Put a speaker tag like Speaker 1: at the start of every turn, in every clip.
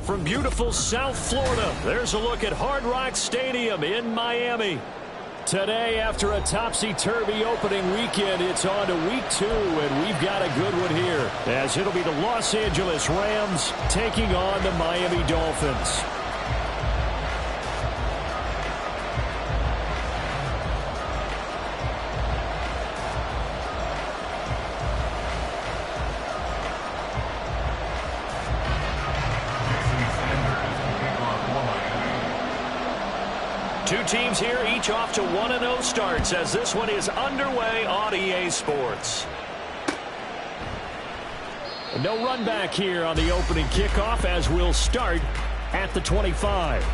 Speaker 1: From beautiful South Florida, there's a look at Hard Rock Stadium in Miami. Today, after a topsy-turvy opening weekend, it's on to week 2, and we've got a good one here, as it'll be the Los Angeles Rams taking on the Miami Dolphins. Two teams here, each off to 1-0 starts as this one is underway on EA Sports. No run back here on the opening kickoff as we'll start at the 25.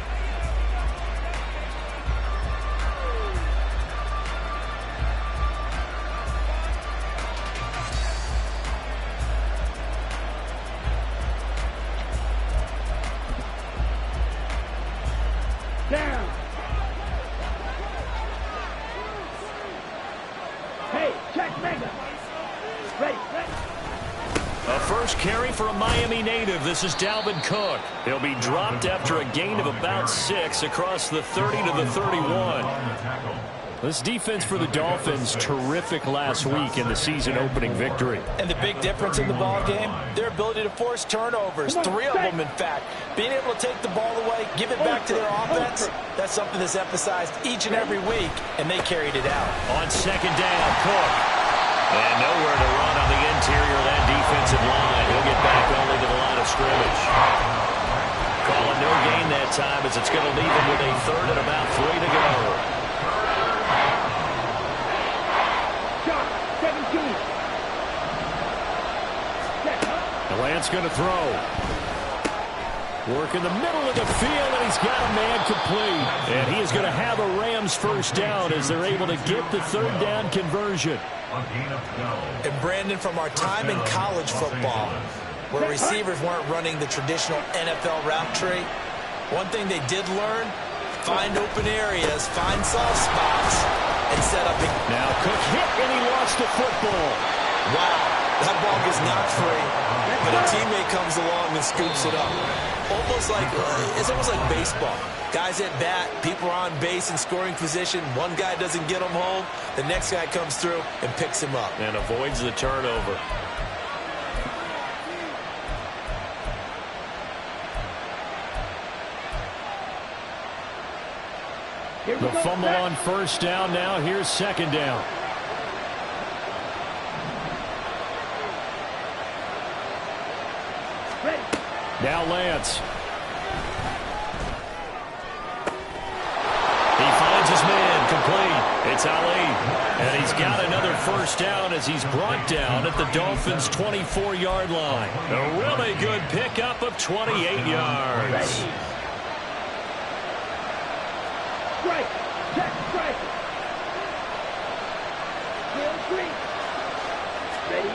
Speaker 2: Down. Hey, check mega. Ready.
Speaker 1: A first carry for a Miami native. This is Dalvin Cook. He'll be dropped after a gain of about 6 across the 30 to the 31. This defense for the Dolphins, terrific last week in the season-opening victory.
Speaker 3: And the big difference in the ball game, their ability to force turnovers, 3 of them in fact. Being able to take the ball away, give it back to their offense, that's something that's emphasized each and every week, and they carried it out.
Speaker 1: On second down, Cook. And nowhere to run on the interior of that defensive line. He'll get back only to the line of scrimmage. Calling no gain that time as it's going to leave him with a third and about 3 to go. The Lance going to throw. Work in the middle of the field, and he's got a man complete. And he is going to have a Rams first down as they're able to get the third down conversion.
Speaker 3: And Brandon, from our time in college football, where receivers weren't running the traditional NFL route tree, one thing they did learn, find open areas, find soft spots, and set up.
Speaker 1: Now Cook hit, and he lost the football.
Speaker 3: Wow. That ball gets knocked free, but a teammate comes along and scoops it up. It's almost like baseball. Guys at bat, people are on base in scoring position. One guy doesn't get him home. The next guy comes through and picks him up.
Speaker 1: And avoids the turnover. The fumble on first down now. Here's second down. Now Lance. He finds his man complete. It's Ali. And he's got another first down as he's brought down at the Dolphins' 24-yard line. A really good pickup of 28 yards.
Speaker 2: Strike. Check. Strike. Ready.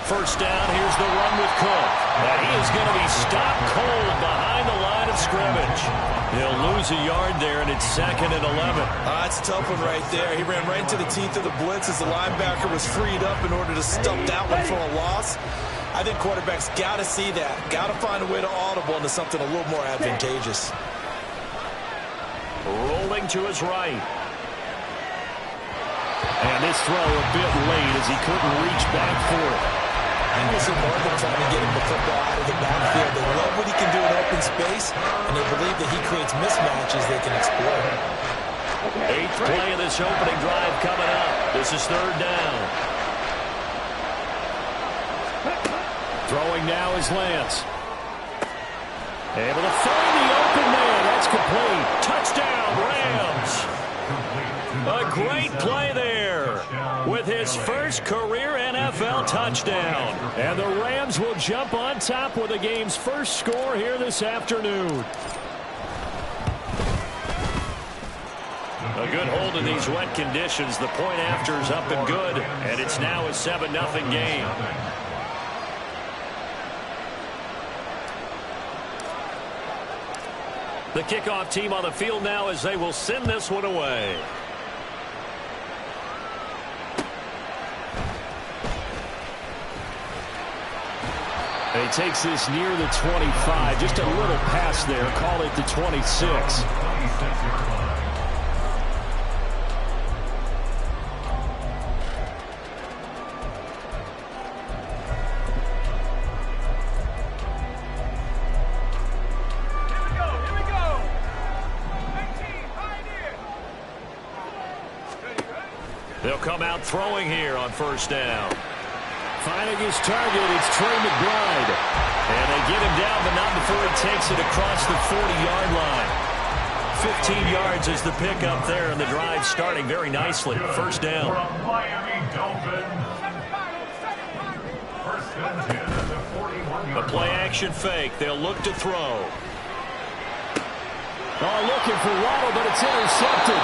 Speaker 1: First down, here's the run with Cook. And he is going to be stopped cold behind the line of scrimmage. He'll lose a yard there, and it's 2nd and 11.
Speaker 3: That's a tough one right there. He ran right into the teeth of the blitz as the linebacker was freed up in order to stop that one for a loss. I think quarterbacks got to see that. Got to find a way to audible into something a little more advantageous.
Speaker 1: Rolling to his right. And this throw a bit late as he couldn't reach back for it.
Speaker 3: I will see more of them trying to get him the football out of the backfield. They love what he can do in open space, and they believe that he creates mismatches they can exploit.
Speaker 1: 8th play of this opening drive coming up. This is third down. Throwing now is Lance. Able to find the open man. That's complete. Touchdown, Rams. A great play there with his first career NFL touchdown. And the Rams will jump on top with the game's first score here this afternoon. A good hold in these wet conditions. The point after is up and good, and it's now a 7-0 game. The kickoff team on the field now as they will send this one away. He takes this near the 25. Just a little pass there. Call it the 26. They'll come out throwing here on first down. Finding his target, it's Trey McBride. And they get him down, but not before he takes it across the 40-yard line. 15 yards is the pickup there, and the drive starting very nicely. First down. A play-action fake. They'll look to throw. Oh, looking for Waddle, but it's intercepted.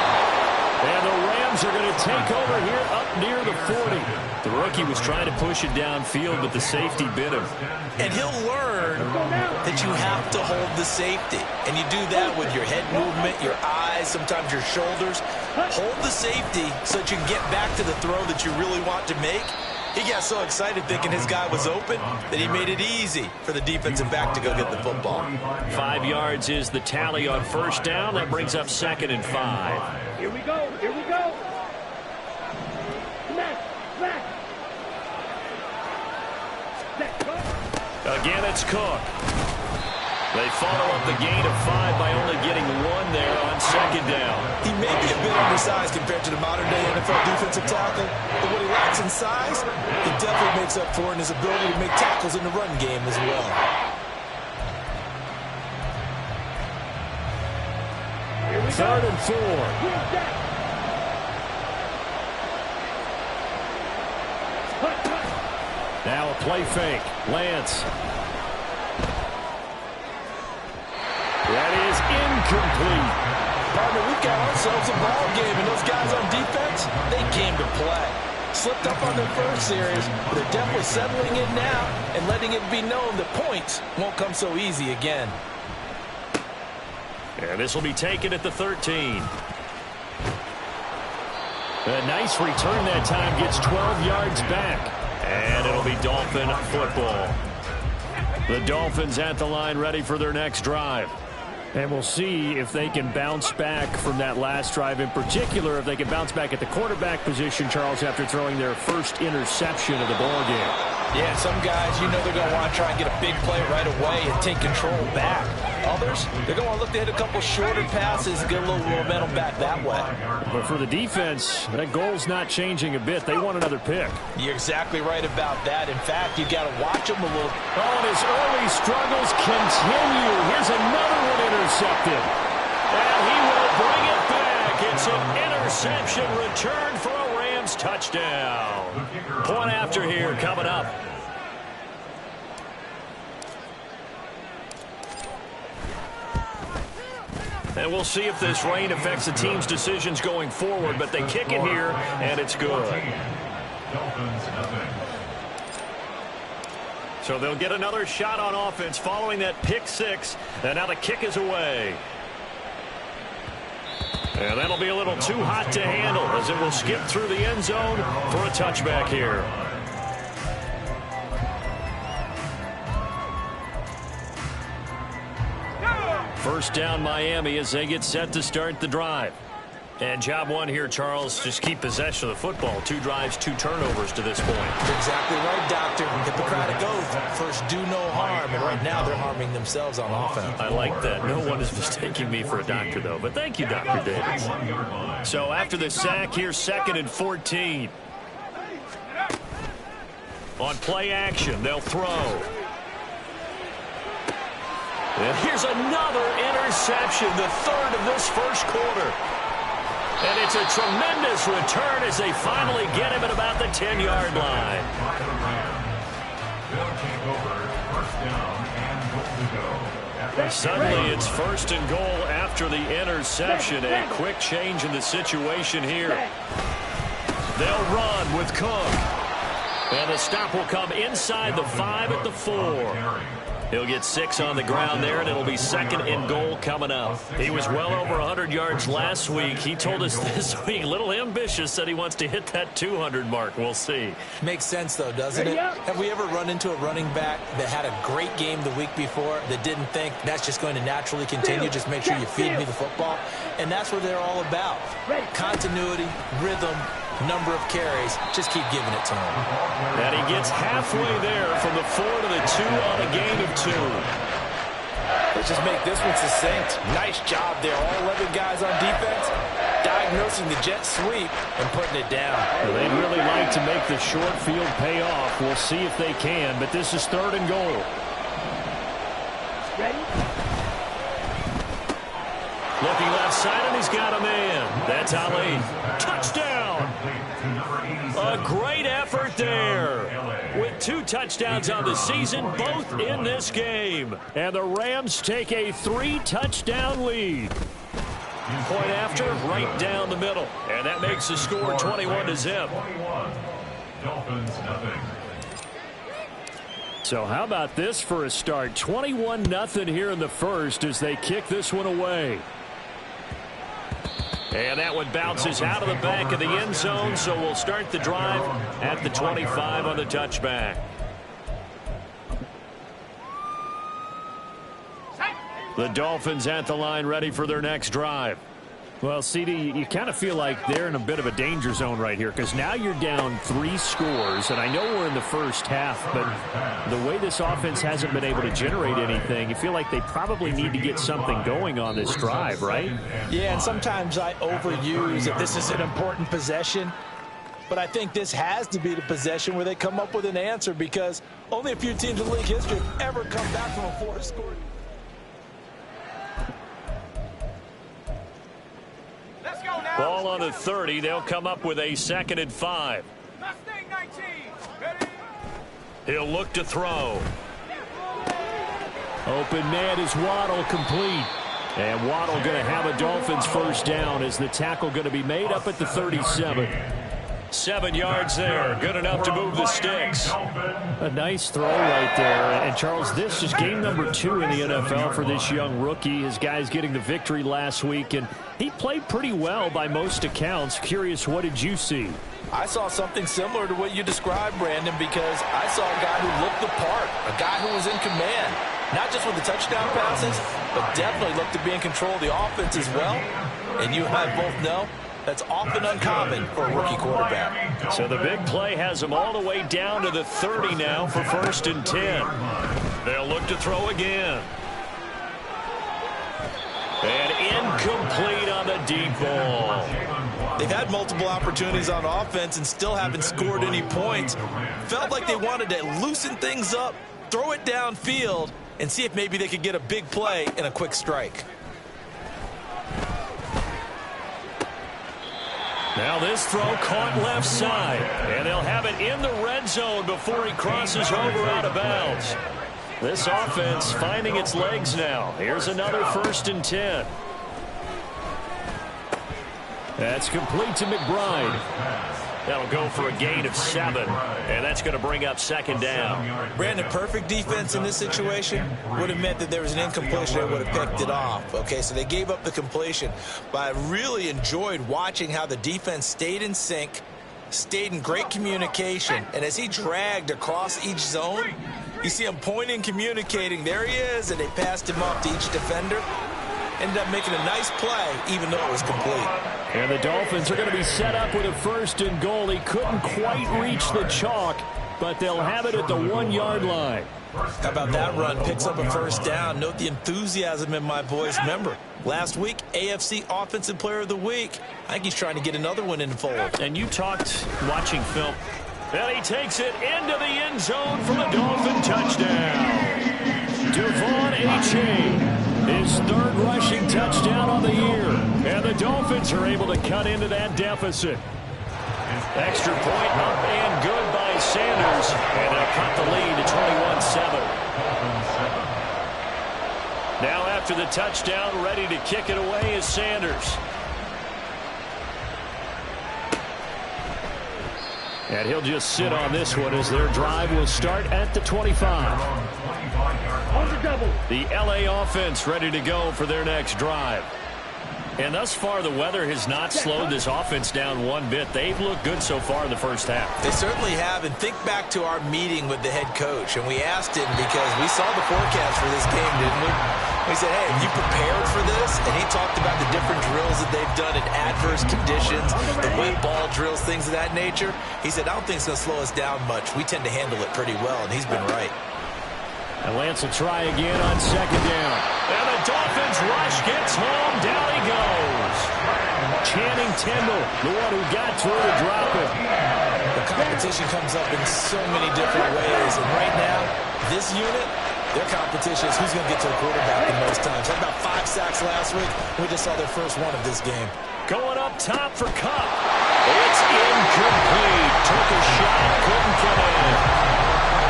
Speaker 1: And the Rams are going to take over here up near the 40. The rookie was trying to push it downfield, but the safety bit him.
Speaker 3: And he'll learn that you have to hold the safety. And you do that with your head movement, your eyes, sometimes your shoulders. Hold the safety so that you can get back to the throw that you really want to make. He got so excited thinking his guy was open that he made it easy for the defensive back to go get the football.
Speaker 1: 5 yards is the tally on first down. That brings up 2nd and 5.
Speaker 2: Here we go. Here we go. Smack.
Speaker 1: Again, it's Cook. They follow up the gain of 5 by only getting 1 there on 2nd down.
Speaker 3: He may be a bit undersized compared to the modern-day NFL defensive tackle, but what he lacks in size, he definitely makes up for in his ability to make tackles in the run game as well.
Speaker 1: Third and 4. Now a play fake. Lance. That is incomplete.
Speaker 3: Partner, we've got ourselves a ball game, and those guys on defense, they came to play. Slipped up on their first series, but they're definitely settling in now and letting it be known that points won't come so easy again.
Speaker 1: And this will be taken at the 13. A nice return that time, gets 12 yards back. And it'll be Dolphin football. The Dolphins at the line, ready for their next drive. And we'll see if they can bounce back from that last drive. In particular, if they can bounce back at the quarterback position, Charles, after throwing their first interception of the ball game.
Speaker 3: Yeah, some guys, you know they're going to want to try and get a big play right away and take control back. Others, they're going to look to hit a couple shorter passes and get a little momentum back that way.
Speaker 1: But for the defense, that goal's not changing a bit. They want another pick.
Speaker 3: You're exactly right about that. In fact, you've got to watch them a little.
Speaker 1: Oh, and his early struggles continue. Here's another one intercepted. And he will bring it back. It's an interception return for a Rams touchdown. Point after here coming up. And we'll see if this rain affects the team's decisions going forward, but they kick it here, and it's good. So they'll get another shot on offense following that pick 6, and now the kick is away. And that'll be a little too hot to handle as it will skip through the end zone for a touchback here. First down Miami as they get set to start the drive. And job one here, Charles, just keep possession of the football. 2 drives, 2 turnovers to this point.
Speaker 3: Exactly right, Doctor. Hippocratic oath. First, do no harm. And right now, they're harming themselves on offense.
Speaker 1: I like that. No one is mistaking me for a doctor, though. But thank you, Dr. Davis. So after the sack, here's 2nd and 14. On play action, they'll throw. And here's another interception, the 3rd of this first quarter. And it's a tremendous return as they finally get him at about the 10-yard line. Suddenly it's 1st and goal after the interception. A quick change in the situation here. They'll run with Cook. And the stop will come inside the 5 at the 4. He'll get 6 on the ground there, and it'll be 2nd and goal coming up. He was well over 100 yards last week. He told us this week, a little ambitious, said he wants to hit that 200 mark. We'll see.
Speaker 3: Makes sense, though, doesn't it? Have we ever run into a running back that had a great game the week before that didn't think that's just going to naturally continue? Just make sure you feed me the football. And that's what they're all about. Continuity, rhythm, number of carries. Just keep giving it to him.
Speaker 1: And he gets halfway there from the 4 to the 2 on a gain of 2.
Speaker 3: Let's just make this one succinct. Nice job there. All 11 guys on defense diagnosing the jet sweep and putting it down.
Speaker 1: Well, they'd really like to make the short field pay off. We'll see if they can, but this is 3rd and goal.
Speaker 2: Ready?
Speaker 1: Looking left side, and he's got a man. That's Ali. Touchdown! A great effort there. With 2 touchdowns on the season, both in this game. And the Rams take a 3-touchdown lead. Point after, right down the middle. And that makes the score 21-0. So how about this for a start? 21-0 here in the first as they kick this one away. And that one bounces out of the back of the end zone, so we'll start the drive at the 25 on the touchback. The Dolphins at the line ready for their next drive. Well, CD, you kind of feel like they're in a bit of a danger zone right here because now you're down 3 scores, and I know we're in the first half, but the way this offense hasn't been able to generate anything, you feel like they probably need to get something going on this drive, right?
Speaker 3: Yeah, and sometimes I overuse if this is an important possession, but I think this has to be the possession where they come up with an answer because only a few teams in league history have ever come back from a 4-score.
Speaker 1: Ball on the 30. They'll come up with a 2nd and 5.
Speaker 2: Mustang 19. Ready?
Speaker 1: He'll look to throw. Open man is Waddle, complete. And Waddle going to have a Dolphins first down as the tackle going to be made up at the 37. 7 yards there. Good enough to move the sticks. A nice throw right there. And, Charles, this is game number 2 in the NFL for this young rookie. His guys getting the victory last week, and he played pretty well by most accounts. Curious, what did you see?
Speaker 3: I saw something similar to what you described, Brandon, because I saw a guy who looked the part, a guy who was in command, not just with the touchdown passes, but definitely looked to be in control of the offense as well. And you and I both know that's often uncommon for a rookie quarterback.
Speaker 1: So the big play has him all the way down to the 30 now for 1st and 10. They'll look to throw again. And incomplete on the deep ball.
Speaker 3: They've had multiple opportunities on offense and still haven't scored any points. Felt like they wanted to loosen things up, throw it downfield, and see if maybe they could get a big play and a quick strike.
Speaker 1: Now this throw caught left side, and they'll have it in the red zone before he crosses over out of bounds. This offense finding its legs now. Here's another 1st and 10. That's complete to McBride. That'll go for a gain of 7, and that's going to bring up 2nd down.
Speaker 3: Brandon, perfect defense in this situation would have meant that there was an incompletion that would have picked it off. Okay, so they gave up the completion, but I really enjoyed watching how the defense stayed in sync, stayed in great communication, and as he dragged across each zone, you see him pointing, communicating. There he is, and they passed him off to each defender. Ended up making a nice play, even though it was complete.
Speaker 1: And the Dolphins are going to be set up with a 1st and goal. He couldn't quite reach the chalk, but they'll have it at the 1-yard line.
Speaker 3: How about that run? Picks up a 1st down. Note the enthusiasm in my boys. Remember, last week, AFC Offensive Player of the Week. I think he's trying to get another one in the fold.
Speaker 1: And you talked watching film. And he takes it into the end zone for the Dolphin touchdown. Devon Achane. His 3rd rushing touchdown on the year. And the Dolphins are able to cut into that deficit. Extra point up and good by Sanders. And they'll cut the lead to 21-7. Now after the touchdown, ready to kick it away is Sanders. And he'll just sit on this one as their drive will start at the 25. The LA offense ready to go for their next drive. And thus far, the weather has not slowed this offense down one bit. They've looked good so far in the first half.
Speaker 3: They certainly have. And think back to our meeting with the head coach. And we asked him because we saw the forecast for this game, didn't we? We said, hey, have you prepared for this? And he talked about the different drills that they've done in adverse conditions, the wet ball drills, things of that nature. He said, I don't think it's going to slow us down much. We tend to handle it pretty well, and he's been right.
Speaker 1: And Lance will try again on second down. And the Dolphins rush gets home. Down he goes. Channing Tindall, the one who got through to drop it.
Speaker 3: The competition comes up in so many different ways. And right now, this unit, their competition is who's going to get to the quarterback the most times. Had about 5 sacks last week. We just saw their first one of this game.
Speaker 1: Going up top for Kupp. It's incomplete. Took a shot, couldn't get in.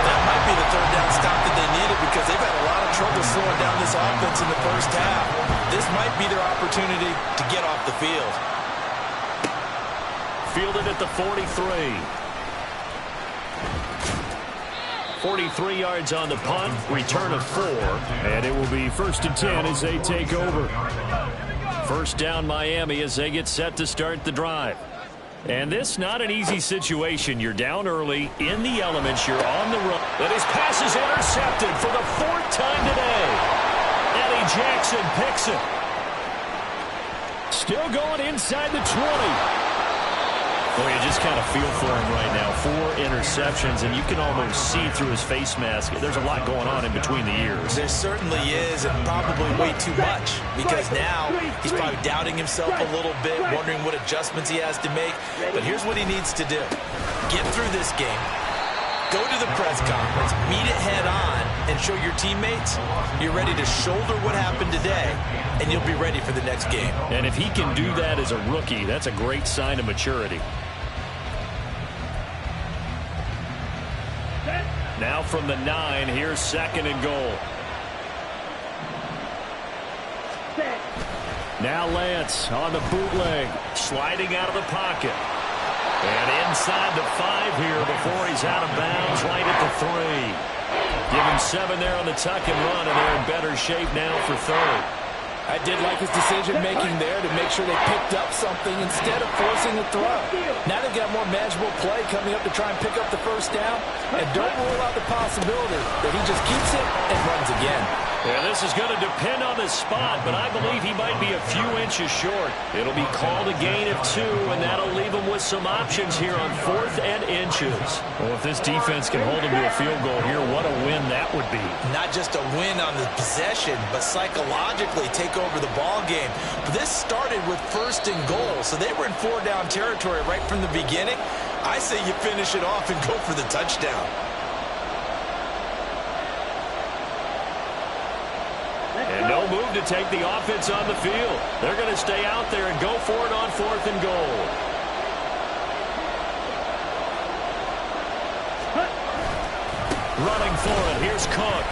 Speaker 3: That might be the third down stop that they needed because they've had a lot of trouble slowing down this offense in the first half. This might be their opportunity to get off the field.
Speaker 1: Fielded at the 43. 43 yards on the punt, return of 4, and it will be 1st and 10 as they take over. First down Miami as they get set to start the drive. And this not an easy situation. You're down early, in the elements, you're on the run. And his pass is intercepted for the 4th time today. Eddie Jackson picks it. Still going inside the 20. Well, you just kind of feel for him right now. 4 interceptions, and you can almost see through his face mask. There's a lot going on in between the ears.
Speaker 3: There certainly is, and probably way too much, because now he's probably doubting himself a little bit, wondering what adjustments he has to make. But here's what he needs to do. Get through this game. Go to the press conference, meet it head on, and show your teammates you're ready to shoulder what happened today, and you'll be ready for the next game.
Speaker 1: And if he can do that as a rookie, that's a great sign of maturity. Now from the 9, here's 2nd and goal. Now Lance on the bootleg, sliding out of the pocket. And inside the 5 here before he's out of bounds, right at the 3. Give him 7 there on the tuck and run, and they're in better shape now for 3rd.
Speaker 4: I did like his decision-making there to make sure they picked up something instead of forcing the throw. Now they've got more manageable play coming up to try and pick up the first down. And don't rule out the possibility that he just keeps it and runs again.
Speaker 1: Yeah, this is going to depend on the spot, but I believe he might be a few inches short. It'll be called a gain of 2, and that'll leave him with some options here on 4th and inches. Well, if this defense can hold him to a field goal here, what a win that would be.
Speaker 3: Not just a win on the possession, but psychologically take over the ball game. But this started with 1st and goal, so they were in 4-down territory right from the beginning. I say you finish it off and go for the touchdown.
Speaker 1: And no move to take the offense on the field. They're going to stay out there and go for it on 4th and goal. Running for it, here's Cook.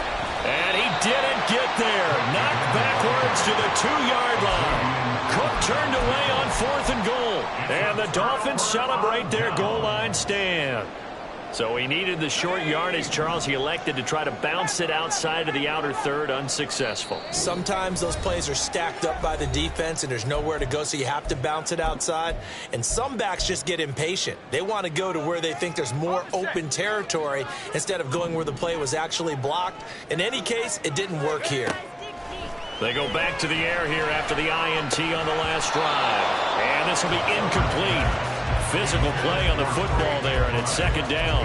Speaker 1: And he didn't get there. Knocked backwards to the 2-yard line. Cook turned away on 4th and goal. And the Dolphins celebrate their goal line stand. So he needed the short yardage, Charles. He elected to try to bounce it outside of the outer 3rd, unsuccessful.
Speaker 3: Sometimes those plays are stacked up by the defense and there's nowhere to go, so you have to bounce it outside. And some backs just get impatient. They want to go to where they think there's more open territory instead of going where the play was actually blocked. In any case, it didn't work here.
Speaker 1: They go back to the air here after the INT on the last drive. And this will be incomplete. Physical play on the football there, and it's 2nd down.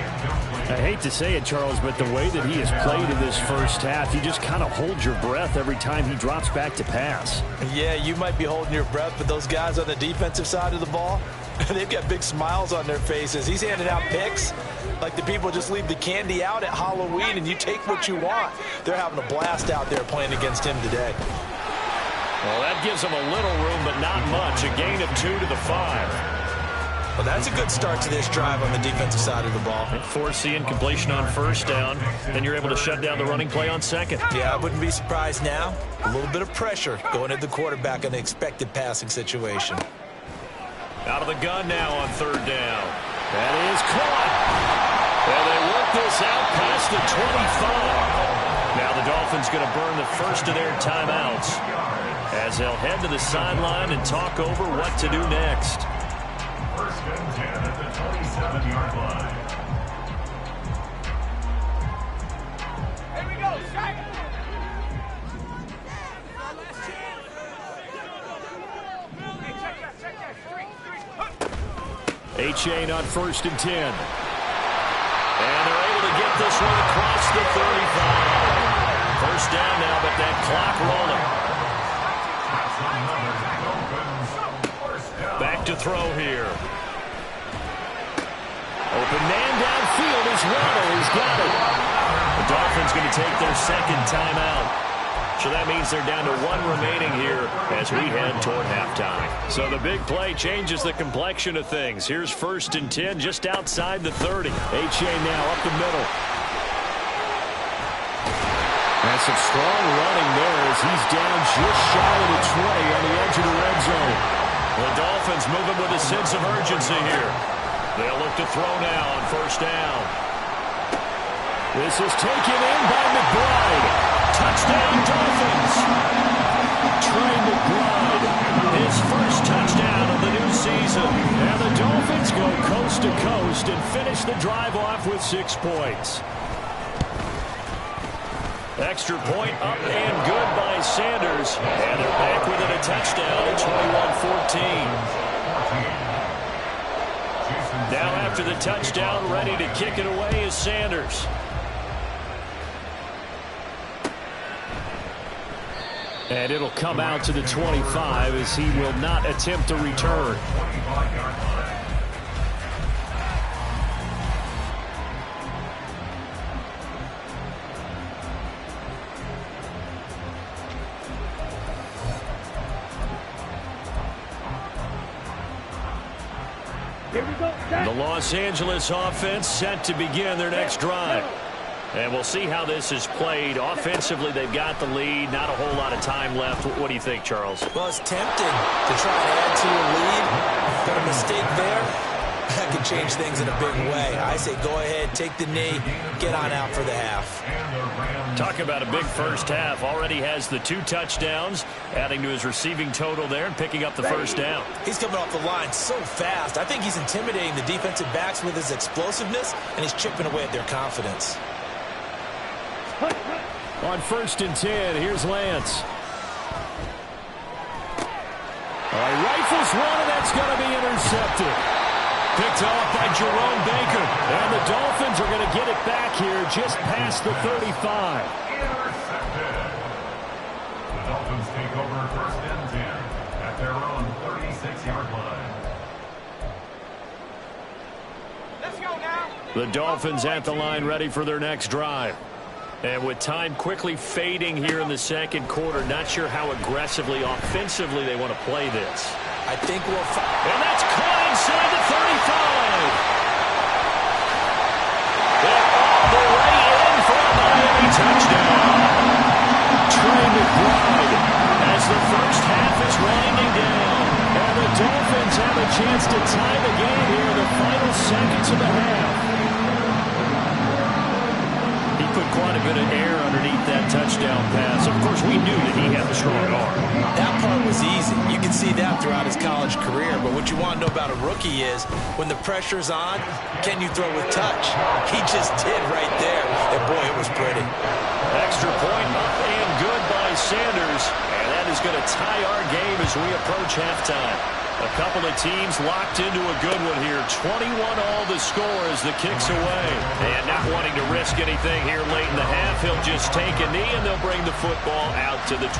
Speaker 1: I hate to say it, Charles, but the way that he has played in this first half, you just kind of hold your breath every time he drops back to pass.
Speaker 3: Yeah, you might be holding your breath, but those guys on the defensive side of the ball, they've got big smiles on their faces. He's handing out picks like the people just leave the candy out at Halloween and you take what you want. They're having a blast out there playing against him today.
Speaker 1: Well, that gives them a little room, but not much. A gain of 2 to the 5.
Speaker 3: Well, that's a good start to this drive on the defensive side of the ball.
Speaker 1: Force the incompletion on 1st down. Then you're able to shut down the running play on 2nd.
Speaker 3: Yeah, I wouldn't be surprised now. A little bit of pressure going at the quarterback in an expected passing situation.
Speaker 1: Out of the gun now on 3rd down. That is caught. And they work this out past the 25. Now the Dolphins going to burn the first of their timeouts as they'll head to the sideline and talk over what to do next.
Speaker 5: First and 10 at the 27-yard line.
Speaker 2: Here we go, Shaq. Hey, check that.
Speaker 1: Achane on first and 10. And they're able to get this one across the 35. First down now, but that clock rolling. Back to throw here. Open man downfield is Waddle. He's got it. The Dolphins going to take their second timeout. So that means they're down to one remaining here as we head toward halftime. So the big play changes the complexion of things. Here's first and 10 just outside the 30. Achane now up the middle. And some strong running there as he's down just shy of the 20 on the edge of the red zone. The Dolphins moving with a sense of urgency here. They'll look to throw now on first down. This is taken in by McBride. Touchdown, Dolphins. Trey McBride, his first touchdown of the new season. And the Dolphins go coast to coast and finish the drive off with 6 points. Extra point up and good by Sanders. And they're back within a touchdown at 21-14. Now after the touchdown, ready to kick it away is Sanders. And it'll come out to the 25 as he will not attempt to return. The Los Angeles offense set to begin their next drive. And we'll see how this is played. Offensively, they've got the lead. Not a whole lot of time left. What do you think, Charles?
Speaker 3: Well, it's tempting to try and add to your lead. But a mistake there, that could change things in a big way. I say go ahead, take the knee, get on out for the half.
Speaker 1: Talk about a big first half. Already has the 2 touchdowns, adding to his receiving total there and picking up the first down.
Speaker 3: He's coming off the line so fast. I think he's intimidating the defensive backs with his explosiveness, and he's chipping away at their confidence.
Speaker 1: On first and 10, here's Lance. Rifles one, and that's going to be intercepted. Picked off by Jerome Baker. And the Dolphins are going to get it back here just past the 35.
Speaker 5: Intercepted. The Dolphins take over first and 10 at their own 36-yard line.
Speaker 2: Let's go now.
Speaker 1: The Dolphins at the line ready for their next drive. And with time quickly fading here in the second quarter, not sure how aggressively, offensively they want to play this.
Speaker 3: I think we'll find.
Speaker 1: And that's caught inside the 35. And all the way in for a Miami touchdown. Trey McBride as the first half is winding down. And the Dolphins have a chance to tie the game here in the final seconds of the half. Put quite a bit of air underneath that touchdown pass. Of course, we knew that he had a strong arm.
Speaker 3: That part was easy. You can see that throughout his college career. But what you want to know about a rookie is when the pressure's on, can you throw with touch? He just did right there. And boy, it was pretty.
Speaker 1: Extra point up and good by Sanders. And that is going to tie our game as we approach halftime. A couple of teams locked into a good one here. 21-all the score as the kick's away. And not wanting to risk anything here late in the half, he'll just take a knee and they'll bring the football out to the 25.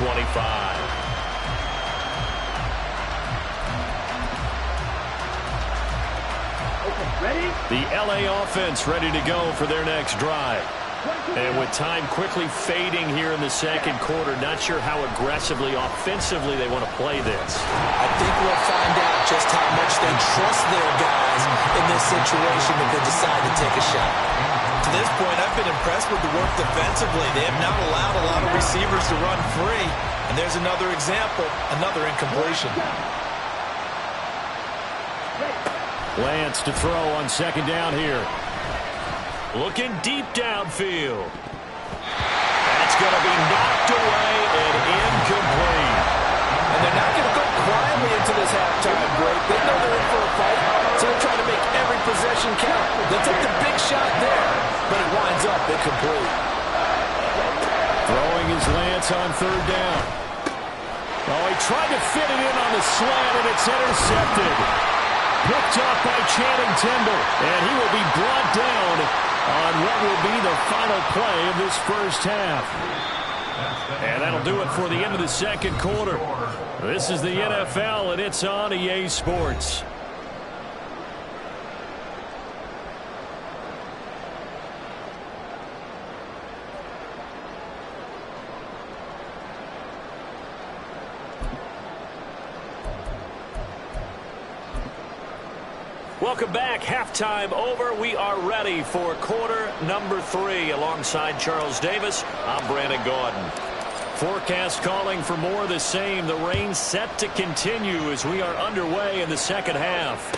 Speaker 2: Okay, ready?
Speaker 1: The LA offense ready to go for their next drive. And with time quickly fading here in the second quarter, not sure how aggressively, offensively they want to play this.
Speaker 3: I think we'll find out just how much they trust their guys in this situation if they decide to take a shot. To this point, I've been impressed with the work defensively. They have not allowed a lot of receivers to run free. And there's another example, another incompletion.
Speaker 1: Lance to throw on second down here. Looking deep downfield. That's going to be knocked away and incomplete.
Speaker 4: And they're not going to go quietly into this halftime break. They know they're in for a fight, so they're trying to make every possession count. They took the big shot there, but it winds up incomplete.
Speaker 1: Throwing is Lance on third down. Oh, he tried to fit it in on the slant, and it's intercepted. Picked off by Channing Tindall, and he will be brought down on what will be the final play of this first half. And that'll do it for the end of the second quarter. This is the NFL, and it's on EA Sports. Welcome back. Halftime over. We are ready for quarter number 3. Alongside Charles Davis, I'm Brandon Gaudin. Forecast calling for more of the same. The rain set to continue as we are underway in the second half.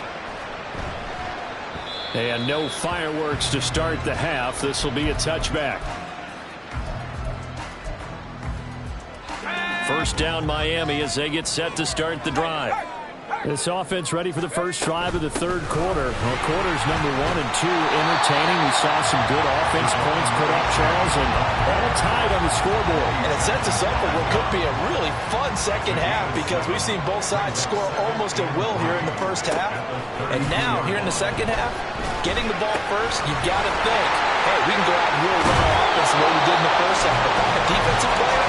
Speaker 1: And no fireworks to start the half. This will be a touchback. First down Miami as they get set to start the drive. This offense ready for the first drive of the third quarter. Well, quarters number 1 and 2 entertaining. We saw some good offense points put up, Charles, and all tied on the scoreboard.
Speaker 4: And it sets us up for what could be a really fun second half because we've seen both sides score almost at will here in the first half. And now, here in the second half, getting the ball first, you've got to think, hey, we can go out and really run our offense the way we did in the first half. If I'm a defensive player,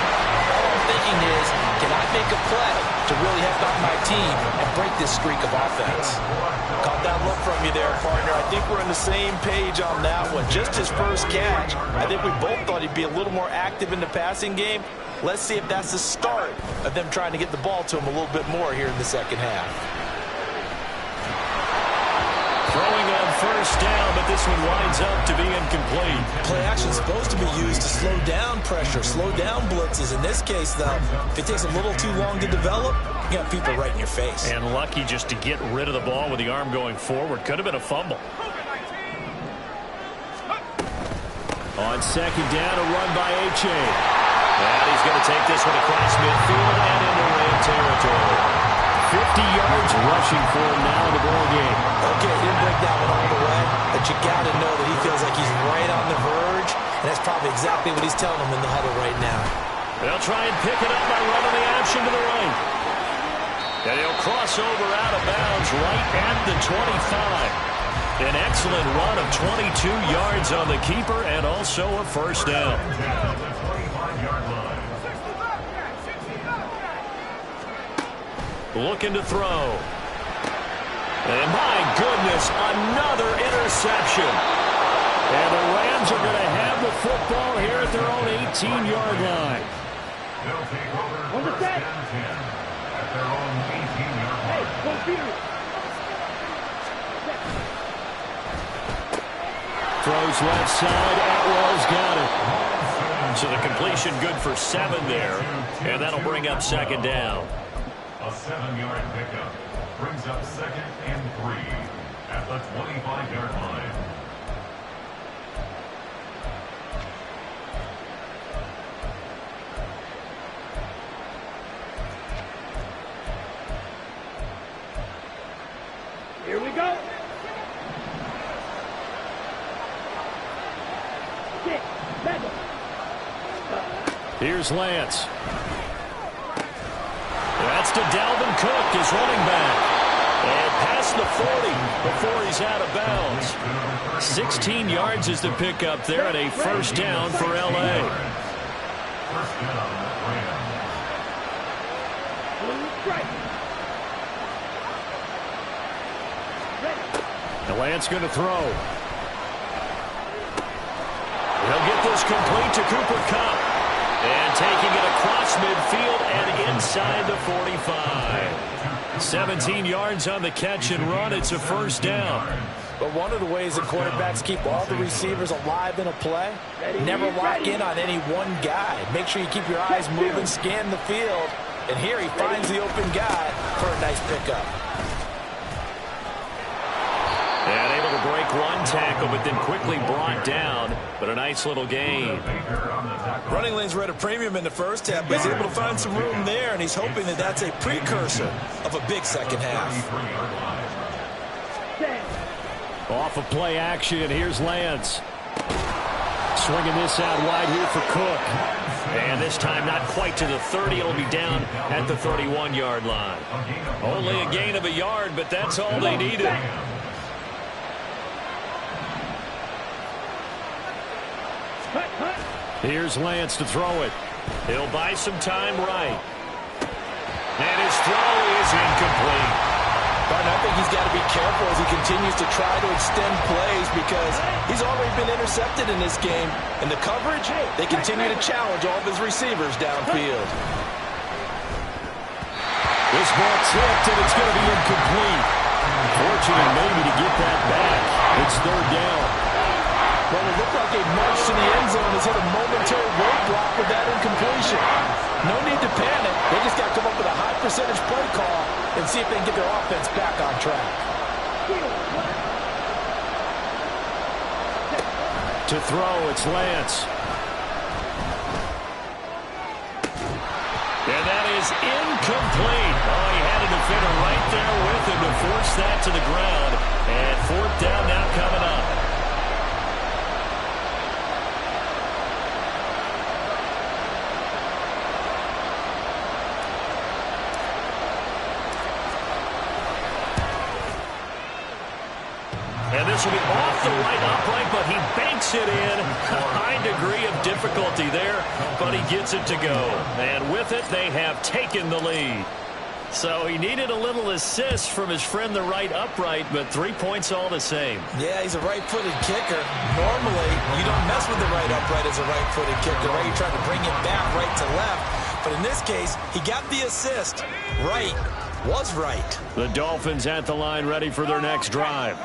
Speaker 4: all I'm thinking is, can I make a play to really help out my team and break this streak of offense?
Speaker 3: Caught that look from you there, partner. I think we're on the same page on that one. Just his first catch, I think we both thought he'd be a little more active in the passing game. Let's see if that's the start of them trying to get the ball to him a little bit more here in the second half.
Speaker 1: Throwing on first down, but this one winds up to be incomplete.
Speaker 3: Play action is supposed to be used to slow down pressure, slow down blitzes. In this case, though, if it takes a little too long to develop, you got people right in your face.
Speaker 1: And lucky just to get rid of the ball with the arm going forward. Could have been a fumble. On second down, a run by H.A. And he's going to take this one across midfield and into Ram territory. 50 yards rushing for him now in the ball game.
Speaker 3: Okay, didn't break that one all the way, but you got to know that he feels like he's right on the verge, and that's probably exactly what he's telling them in the huddle right now.
Speaker 1: They'll try and pick it up by running the option to the right. And he'll cross over out of bounds right at the 25. An excellent run of 22 yards on the keeper and also a first down. Looking to throw. And my goodness, another interception. And the Rams are going to have the football here at their own 18-yard line.
Speaker 5: They'll take over first and 10 at their own 18-yard line.
Speaker 1: Throws left side. Atwell's got it. So the completion good for 7 there. And that'll bring up second down.
Speaker 5: A 7-yard pickup brings up second and 3 at the 25-yard line.
Speaker 2: Here we go.
Speaker 1: Here's Lance. That's to Dalvin Cook, his running back. And past the 40 before he's out of bounds. 16 yards is the pickup there and a first down for L.A.
Speaker 5: First down, Rams.
Speaker 1: And Lance going to throw. He'll get this complete to Cooper Kupp. And taking it across midfield and inside the 45. 17 yards on the catch and run. It's a first down.
Speaker 4: But one of the ways that quarterbacks keep all the receivers alive in a play, never lock in on any one guy. Make sure you keep your eyes moving, scan the field. And here he finds the open guy for a nice pickup.
Speaker 1: make one tackle, but then quickly brought down. But a nice little gain.
Speaker 3: Running lanes were at a premium in the first half, but he's able to find some room there, and he's hoping that that's a precursor of a big second half.
Speaker 1: Off of play action, here's Lance. Swinging this out wide here for Cook. And this time not quite to the 30. It'll be down at the 31-yard line. Only a gain of a yard, but that's all they needed. Here's Lance to throw it. He'll buy some time right. And his throw is incomplete.
Speaker 3: But I think he's got to be careful as he continues to try to extend plays because he's already been intercepted in this game. And the coverage, they continue to challenge all of his receivers downfield.
Speaker 1: This ball tipped, and it's going to be incomplete. Fortunate maybe to get that back. It's third down.
Speaker 3: Well, it looked like a march to the end zone has hit a momentary roadblock with that incompletion. No need to panic. They just got to come up with a high percentage play call and see if they can get their offense back on track.
Speaker 1: To throw, it's Lance. And that is incomplete. Oh, he had a defender right there with him to force that to the ground. And fourth down now coming up. And this will be off the right upright, but he banks it in. A high degree of difficulty there, but he gets it to go. And with it, they have taken the lead. So he needed a little assist from his friend the right upright, but 3 points all the same.
Speaker 3: Yeah, he's a right-footed kicker. Normally, you don't mess with the right upright as a right-footed kicker, right? You're trying to bring it back right to left. But in this case, he got the assist. Right was right.
Speaker 1: The Dolphins at the line ready for their next drive.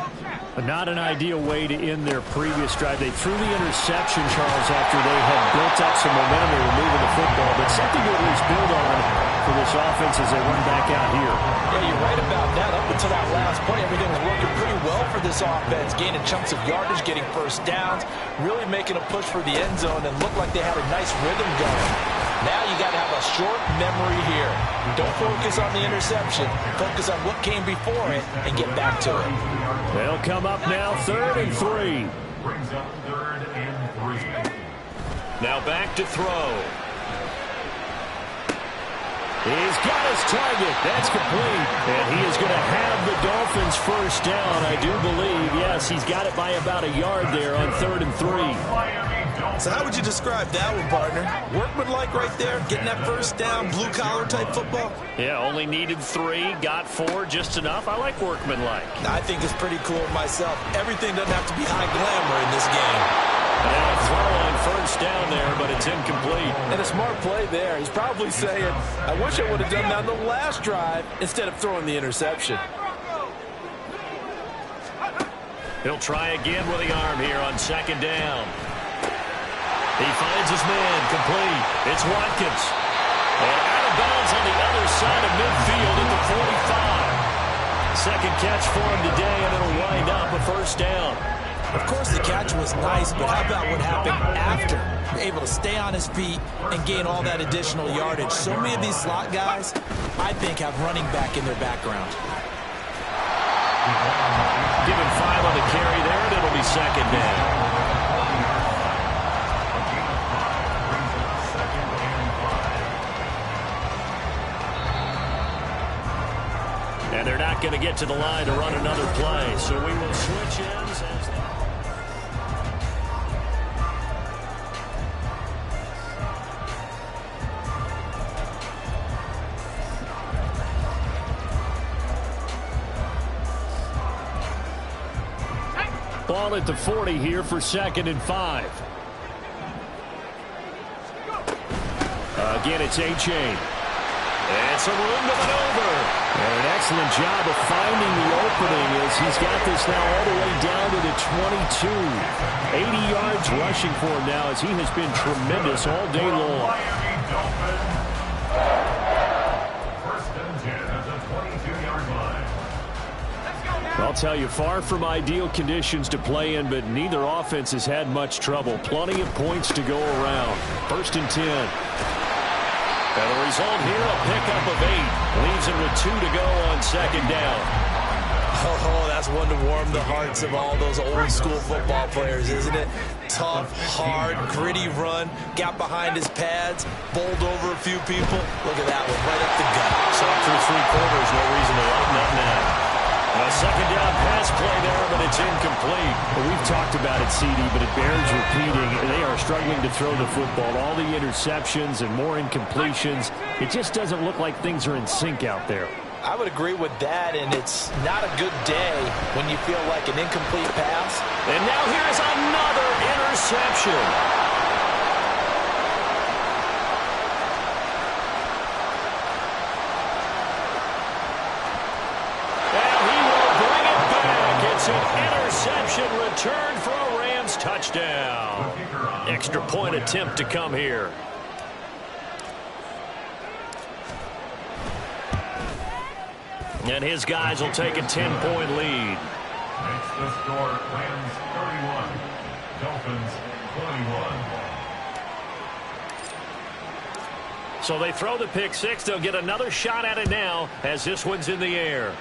Speaker 1: Not an ideal way to end their previous drive. They threw the interception, Charles, after they had built up some momentum. They were moving the football, but something to at least build on for this offense as they run back out here.
Speaker 3: Yeah, you're right about that. Up until that last play, everything was working pretty well for this offense, gaining chunks of yardage, getting first downs, really making a push for the end zone, and looked like they had a nice rhythm going. Now you got to have a short memory here. Don't focus on the interception. Focus on what came before it and get back to it.
Speaker 1: They'll come up now, 3rd and 3.
Speaker 5: Brings up 3rd and 3.
Speaker 1: Now back to throw. He's got his target. That's complete. And he is going to have the Dolphins first down, I do believe. Yes, he's got it by about a yard there on 3rd and 3.
Speaker 3: So how would you describe that one, partner? Workmanlike right there, getting that first down, blue-collar type football?
Speaker 1: Yeah, only needed 3, got 4, just enough. I like workmanlike.
Speaker 3: I think it's pretty cool myself. Everything doesn't have to be high glamour in this game.
Speaker 1: Now throw on first down there, but it's incomplete.
Speaker 4: And a smart play there. He's probably saying, I wish I would have done that on the last drive instead of throwing the interception.
Speaker 1: He'll try again with the arm here on 2nd down. He finds his man, complete. It's Watkins. And out of bounds on the other side of midfield at the 45. Second catch for him today, and it'll wind up a first down.
Speaker 3: Of course, the catch was nice, but how about what happened after? Able to stay on his feet and gain all that additional yardage. So many of these slot guys, I think, have running back in their background.
Speaker 1: Give him 5 on the carry there, and it'll be 2nd down. And they're not going to get to the line to run another play, so we will switch ends as they... Ball at the 40 here for 2nd and 5. Again, it's A-Chain. And some room to maneuver. And an excellent job of finding the opening as he's got this now all the way down to the 22. 80 yards rushing for him now as he has been tremendous all day long.
Speaker 5: First and 10 at the 22-yard line.
Speaker 2: Let's go now.
Speaker 1: I'll tell you, far from ideal conditions to play in, but neither offense has had much trouble. Plenty of points to go around. 1st and 10. And the result here, a pickup of 8. Leaves him with 2 to go on 2nd down.
Speaker 3: Oh, that's one to warm the hearts of all those old school football players, isn't it? Tough, hard, gritty run. Got behind his pads, bowled over a few people. Look at that one, right up the gut.
Speaker 1: So through 3 quarters, no reason to lighten up now. A 2nd down pass play there, but it's incomplete. Well, we've talked about it, CD, but it bears repeating. They are struggling to throw the football. All the interceptions and more incompletions. It just doesn't look like things are in sync out there.
Speaker 4: I would agree with that, and it's not a good day when you feel like an incomplete pass.
Speaker 1: And now here's another interception. And he will bring it back. It's an interception return for a Rams touchdown. Extra point attempt to come here. And his guys will take a 10-point lead.
Speaker 5: Makes the score Rams 31, Dolphins 21.
Speaker 1: So they throw the pick 6. They'll get another shot at it now as this one's in the air.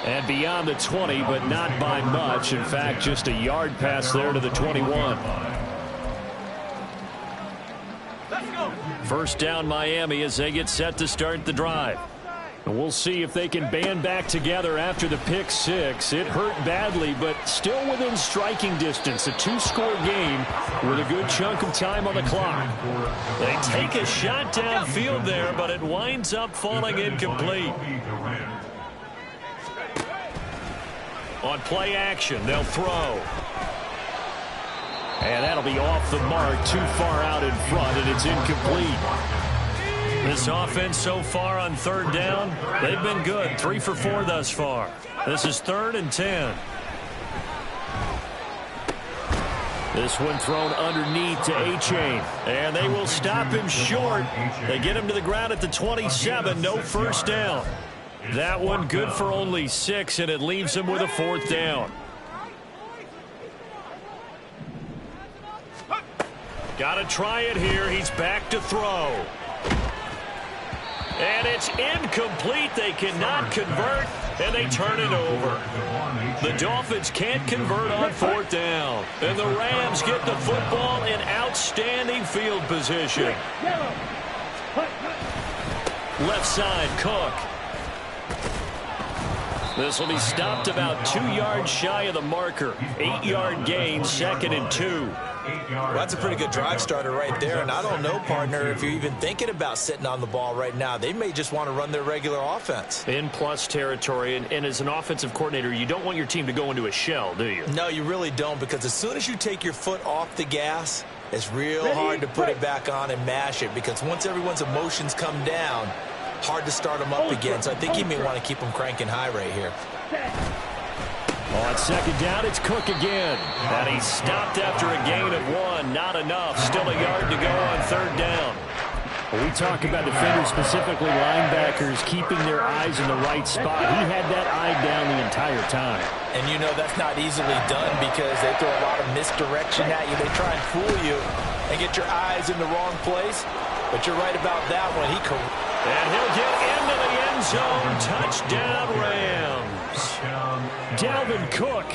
Speaker 1: And beyond the 20, but not by much. In fact, just a yard pass there to the 21. 1st down Miami as they get set to start the drive. And we'll see if they can band back together after the pick 6. It hurt badly, but still within striking distance. A 2-score game with a good chunk of time on the clock. They take a shot downfield there, but it winds up falling incomplete. On play action, they'll throw. And that'll be off the mark, too far out in front, and it's incomplete. This offense so far on 3rd down, they've been good. 3 for 4 thus far. This is 3rd and 10. This one thrown underneath to A-Chain. And they will stop him short. They get him to the ground at the 27. No 1st down. That one good for only 6, and it leaves him with a 4th down. Got to try it here. He's back to throw. And it's incomplete. They cannot convert, and they turn it over. The Dolphins can't convert on 4th down. And the Rams get the football in outstanding field position. Left side, Cook. This will be stopped about 2 yards shy of the marker. 8-yard gain, 2nd and 2.
Speaker 3: Well, that's a pretty good drive starter right there, and I don't know, partner, if you're even thinking about sitting on the ball right now. They may just want to run their regular offense.
Speaker 1: In plus territory, and as an offensive coordinator, you don't want your team to go into a shell, do you?
Speaker 3: No, you really don't, because as soon as you take your foot off the gas, it's real hard to put it back on and mash it, because once everyone's emotions come down, hard to start them up again. So I think he may want to keep them cranking high right here.
Speaker 1: On 2nd down, it's Cook again. And he's stopped after a gain of 1. Not enough. Still a yard to go on 3rd down. When we talk about defenders, specifically linebackers, keeping their eyes in the right spot. He had that eye down the entire time.
Speaker 4: And you know that's not easily done because they throw a lot of misdirection at you. They try and fool you and get your eyes in the wrong place. But you're right about that one.
Speaker 1: And he'll get into the end zone. Touchdown, Rams. Dalvin Cook,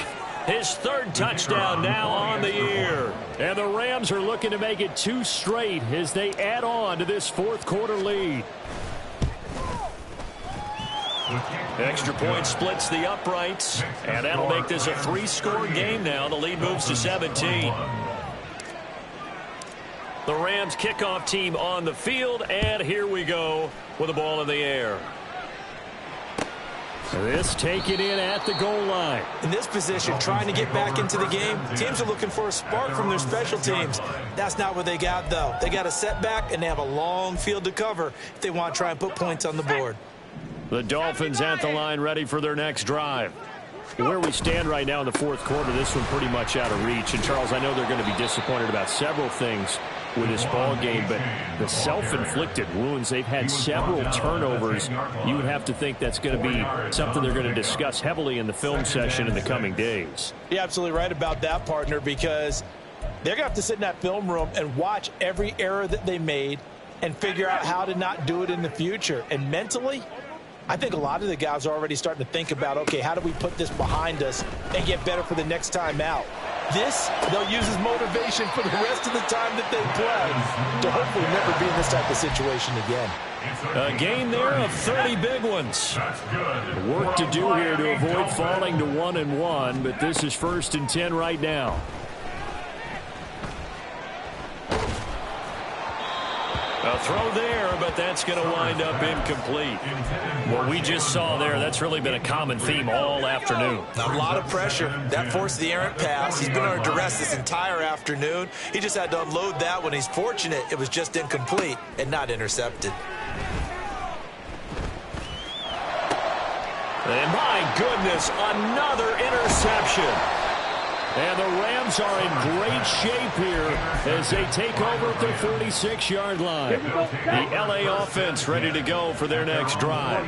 Speaker 1: his 3rd touchdown now on the year. And the Rams are looking to make it 2 straight as they add on to this 4th quarter lead. Extra point splits the uprights, and that'll make this a 3-score game now. The lead moves to 17. The Rams kickoff team on the field, and here we go with the ball in the air. This taken in at the goal line.
Speaker 3: In this position, trying to get back into the game, teams are looking for a spark from their special teams. That's not what they got, though. They got a setback, and they have a long field to cover if they want to try and put points on the board.
Speaker 1: The Dolphins at the line, ready for their next drive. Where we stand right now in the 4th quarter, this one pretty much out of reach. And, Charles, I know they're going to be disappointed about several things. with this ball game, but the self-inflicted wounds, they've had several turnovers. You would have to think that's going to be something they're going to discuss heavily in the film session in the coming days.
Speaker 3: You're absolutely right about that, partner, because they're going to have to sit in that film room and watch every error that they made and figure out how to not do it in the future. And mentally, I think a lot of the guys are already starting to think about, okay, how do we put this behind us and get better for the next time out? This, they'll use as motivation for the rest of the time that they play to hopefully never be in this type of situation again.
Speaker 1: A game there of 30 big ones. Work to do here to avoid falling to 1-1, but this is 1st and 10 right now. A throw there, but that's going to wind up incomplete. What we just saw there, that's really been a common theme all afternoon.
Speaker 3: A lot of pressure. That forced the errant pass. He's been under duress this entire afternoon. He just had to unload that one. He's fortunate it was just incomplete and not intercepted.
Speaker 1: And my goodness, another interception. And the Rams are in great shape here as they take over at their 46-yard line. The LA offense ready to go for their next drive.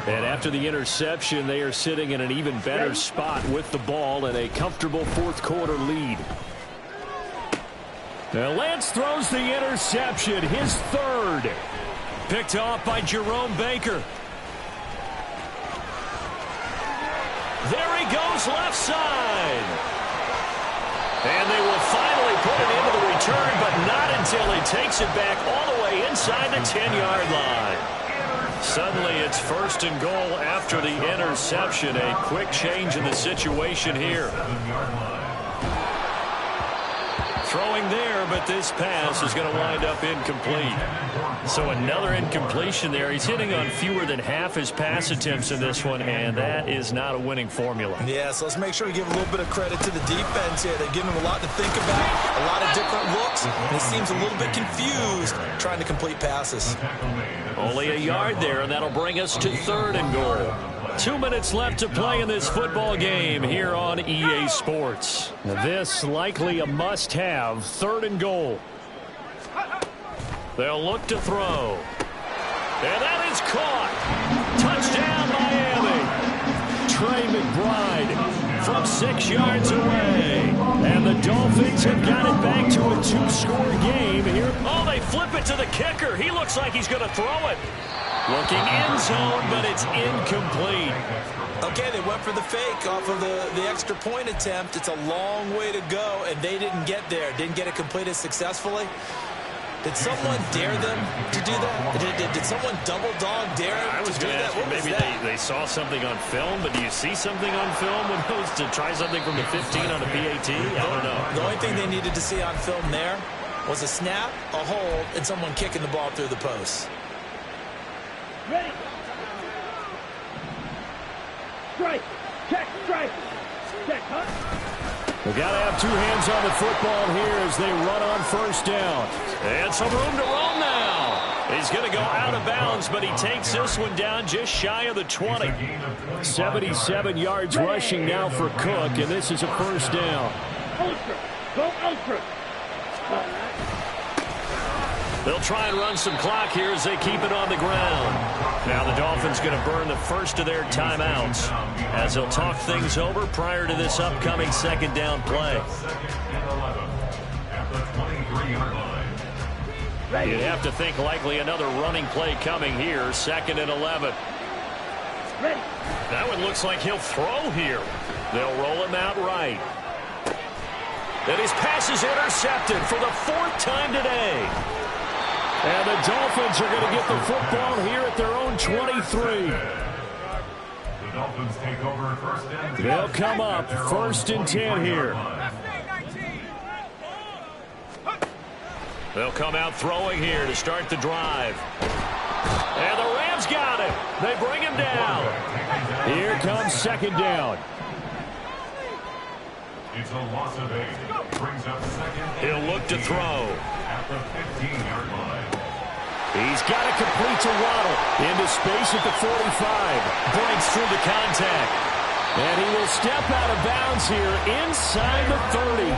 Speaker 1: And after the interception, they are sitting in an even better spot with the ball and a comfortable fourth-quarter lead. Now Lance throws the interception, his third. Picked off by Jerome Baker. There he goes left side. And they will finally put it into the return, but not until he takes it back all the way inside the 10-yard line. Suddenly it's 1st and goal after the interception. A quick change in the situation here. Throwing there, but this pass is going to wind up incomplete. So another incompletion there. He's hitting on fewer than half his pass attempts in this one, and that is not a winning formula.
Speaker 3: Yeah, so let's make sure we give a little bit of credit to the defense here. They're giving him a lot to think about, a lot of different looks, and he seems a little bit confused trying to complete passes.
Speaker 1: Only a yard there, and that'll bring us to 3rd and goal. 2 minutes left to play in this football game here on EA Sports. This likely a must-have, 3rd and goal. They'll look to throw. And that is caught. Touchdown, Miami. Trey McBride from 6 yards away. And the Dolphins have got it back to a 2-score game here. Oh, they flip it to the kicker. He looks like he's going to throw it. Looking end zone, but it's incomplete.
Speaker 3: Okay, they went for the fake off of the extra point attempt. It's a long way to go, and they didn't get there. Didn't get it completed successfully. Did someone dare them to do that? Did someone double dog dare them to do that? What was
Speaker 1: maybe
Speaker 3: that?
Speaker 1: they saw something on film, but do you see something on film when it goes to try something from the 15 on a PAT? I don't know.
Speaker 3: The only thing they needed to see on film there was a snap, a hold, and someone kicking the ball through the post.
Speaker 2: Ready. Strike. Check. Strike. Check.
Speaker 1: We've got to have 2 hands on the football here as they run on 1st down. And some room to roam now. He's going to go out of bounds, but he takes this one down just shy of the 20. 77 yards rushing now for Cook, and this is a 1st down.
Speaker 2: Ultra. Go ultra.
Speaker 1: They'll try and run some clock here as they keep it on the ground. Now the Dolphins going to burn the first of their timeouts as they'll talk things over prior to this upcoming 2nd down play. You'd have to think likely another running play coming here. 2nd and 11. That one looks like he'll throw here. They'll roll him out right. And his pass is intercepted for the 4th time today. And the Dolphins are going to get the football here at their own 23.
Speaker 5: The Dolphins take over 1st and 10.
Speaker 1: They'll come up 1st and 10 here. They'll come out throwing here to start the drive. And the Rams got it. They bring him down. Here comes 2nd down.
Speaker 5: It's a loss of 8. Brings up 2nd.
Speaker 1: He'll look to throw.
Speaker 5: At the 15-yard line.
Speaker 1: He's got it complete to Waddle. Into space at the 45. Breaks through the contact. And he will step out of bounds here inside the 30.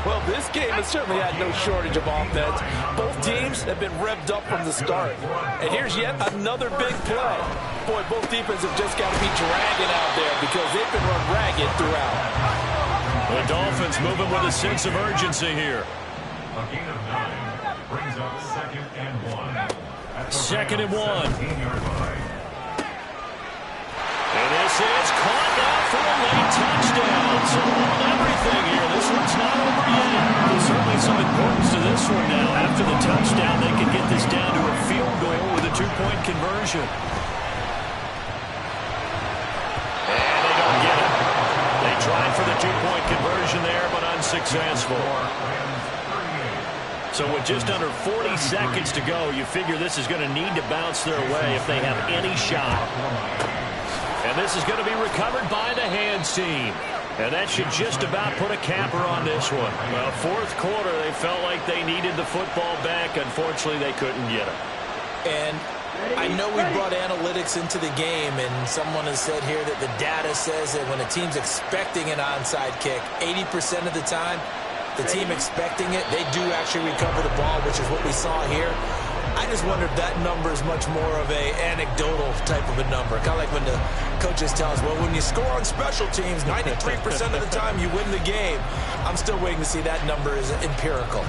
Speaker 4: Well, this game has certainly had no shortage of offense. Both teams have been revved up from the start. And here's yet another big play. Boy, both defenses have just got to be dragging out there because they've been run ragged throughout.
Speaker 1: The Dolphins moving with a sense of urgency here.
Speaker 5: A gain of 9 brings up 2nd and 1.
Speaker 1: Second and 1.
Speaker 5: 18-yard line.
Speaker 1: And this is caught now for a late touchdown. So on everything here, this one's not over yet. There's certainly some importance to this one now. After the touchdown, they can get this down to a field goal with a 2-point conversion. And they don't get it. They tried for the 2-point conversion there, but unsuccessful. So with just under 40 seconds to go, you figure this is going to need to bounce their way if they have any shot. And this is going to be recovered by the hands team. And that should just about put a capper on this one. Well, fourth quarter, they felt like they needed the football back. Unfortunately, they couldn't get it.
Speaker 3: And I know we brought analytics into the game, and someone has said here that the data says that when a team's expecting an onside kick, 80% of the time, the team expecting it, they do actually recover the ball, which is what we saw here. I just wonder if that number is much more of a anecdotal type of a number. Kind of like when the coaches tell us, well, when you score on special teams, 93% of the time you win the game. I'm still waiting to see that number is empirical.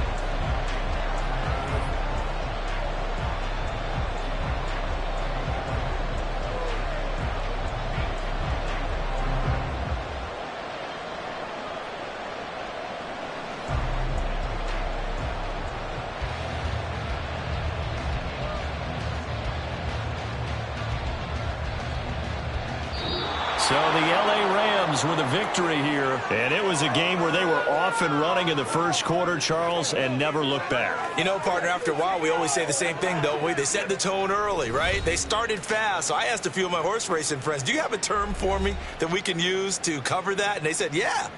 Speaker 1: So the L.A. Rams with a victory here. And it was a game where they were off and running in the first quarter, Charles, and never looked back.
Speaker 3: You know, partner, after a while, we always say the same thing, don't we? They set the tone early, right? They started fast. So I asked a few of my horse racing friends, do you have a term for me that we can use to cover that? And they said, yeah.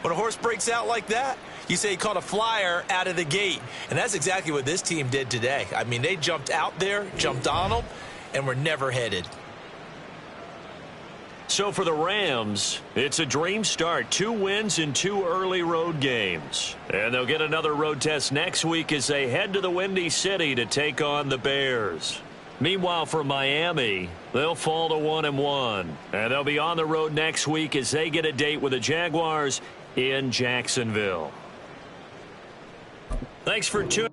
Speaker 3: When a horse breaks out like that, you say he caught a flyer out of the gate. And that's exactly what this team did today. I mean, they jumped out there, jumped on them, and were never headed.
Speaker 1: So for the Rams, it's a dream start. 2 wins in 2 early road games. And they'll get another road test next week as they head to the Windy City to take on the Bears. Meanwhile, for Miami, they'll fall to 1-1. And they'll be on the road next week as they get a date with the Jaguars in Jacksonville. Thanks for tuning in.